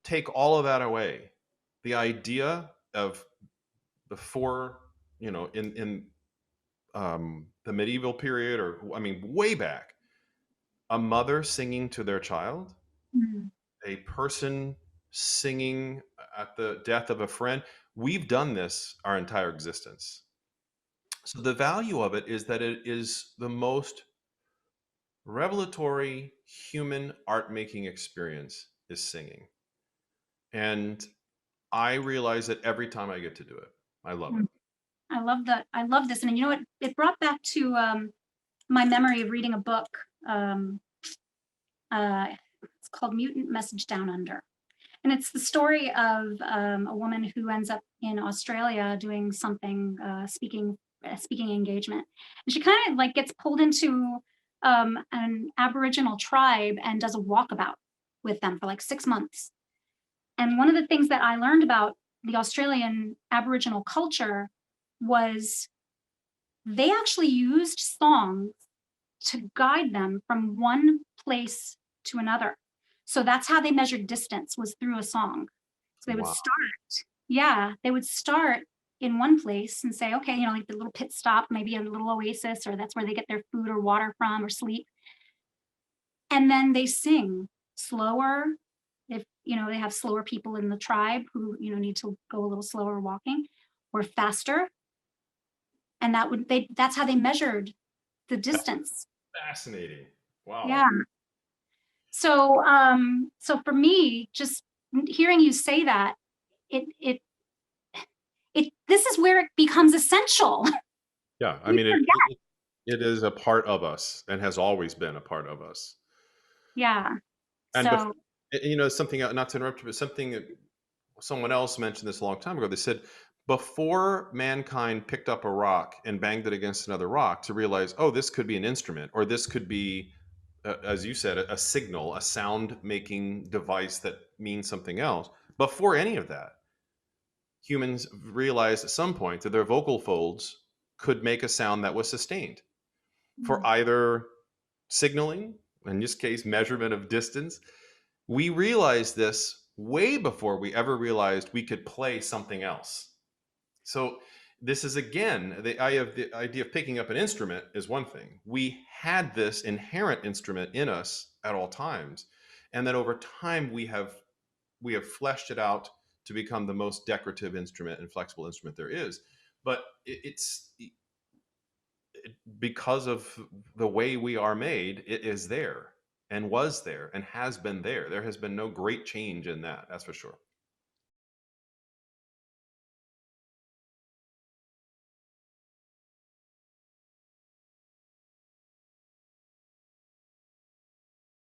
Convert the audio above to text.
take all of that away, the idea of before, in the medieval period, or I mean, way back, a mother singing to their child, Mm. a person singing at the death of a friend. We've done this our entire existence. So the value of it is that it is the most revelatory human art making experience is singing. And I realize it every time I get to do it. I love it. Mm. I love that. I love this. And you know what? It brought back to my memory of reading a book. Um, it's called Mutant Message Down Under. And it's the story of a woman who ends up in Australia doing something, speaking engagement. And she kind of like gets pulled into an Aboriginal tribe and does a walkabout with them for like 6 months. And one of the things that I learned about the Australian Aboriginal culture was they actually used songs to guide them from one place to another. So that's how they measured distance, was through a song. So they would Wow. start, yeah, they would start in one place and say, okay, like the little pit stop, maybe a little oasis, or that's where they get their food or water from or sleep. And then they sing slower. If, they have slower people in the tribe who, need to go a little slower walking, or faster. And that's how they measured the distance. Fascinating. Wow. Yeah. So for me, just hearing you say that, it it this is where it becomes essential. Yeah. I We mean, forget. it is a part of us and has always been a part of us. Yeah. And So something, not to interrupt you, but something that someone else mentioned this a long time ago. They said before mankind picked up a rock and banged it against another rock to realize, oh, this could be an instrument, or this could be, as you said, a signal, a sound making device that means something else. Before any of that, humans realized at some point that their vocal folds could make a sound that was sustained for mm, either signaling, in this case, measurement of distance. We realized this way before we ever realized we could play something else. So this is again the idea of picking up an instrument is one thing. We had this inherent instrument in us at all times, and then over time we have fleshed it out to become the most decorative instrument and flexible instrument there is. But it's because of the way we are made, it is there and was there and has been there. There has been no great change in that. That's for sure.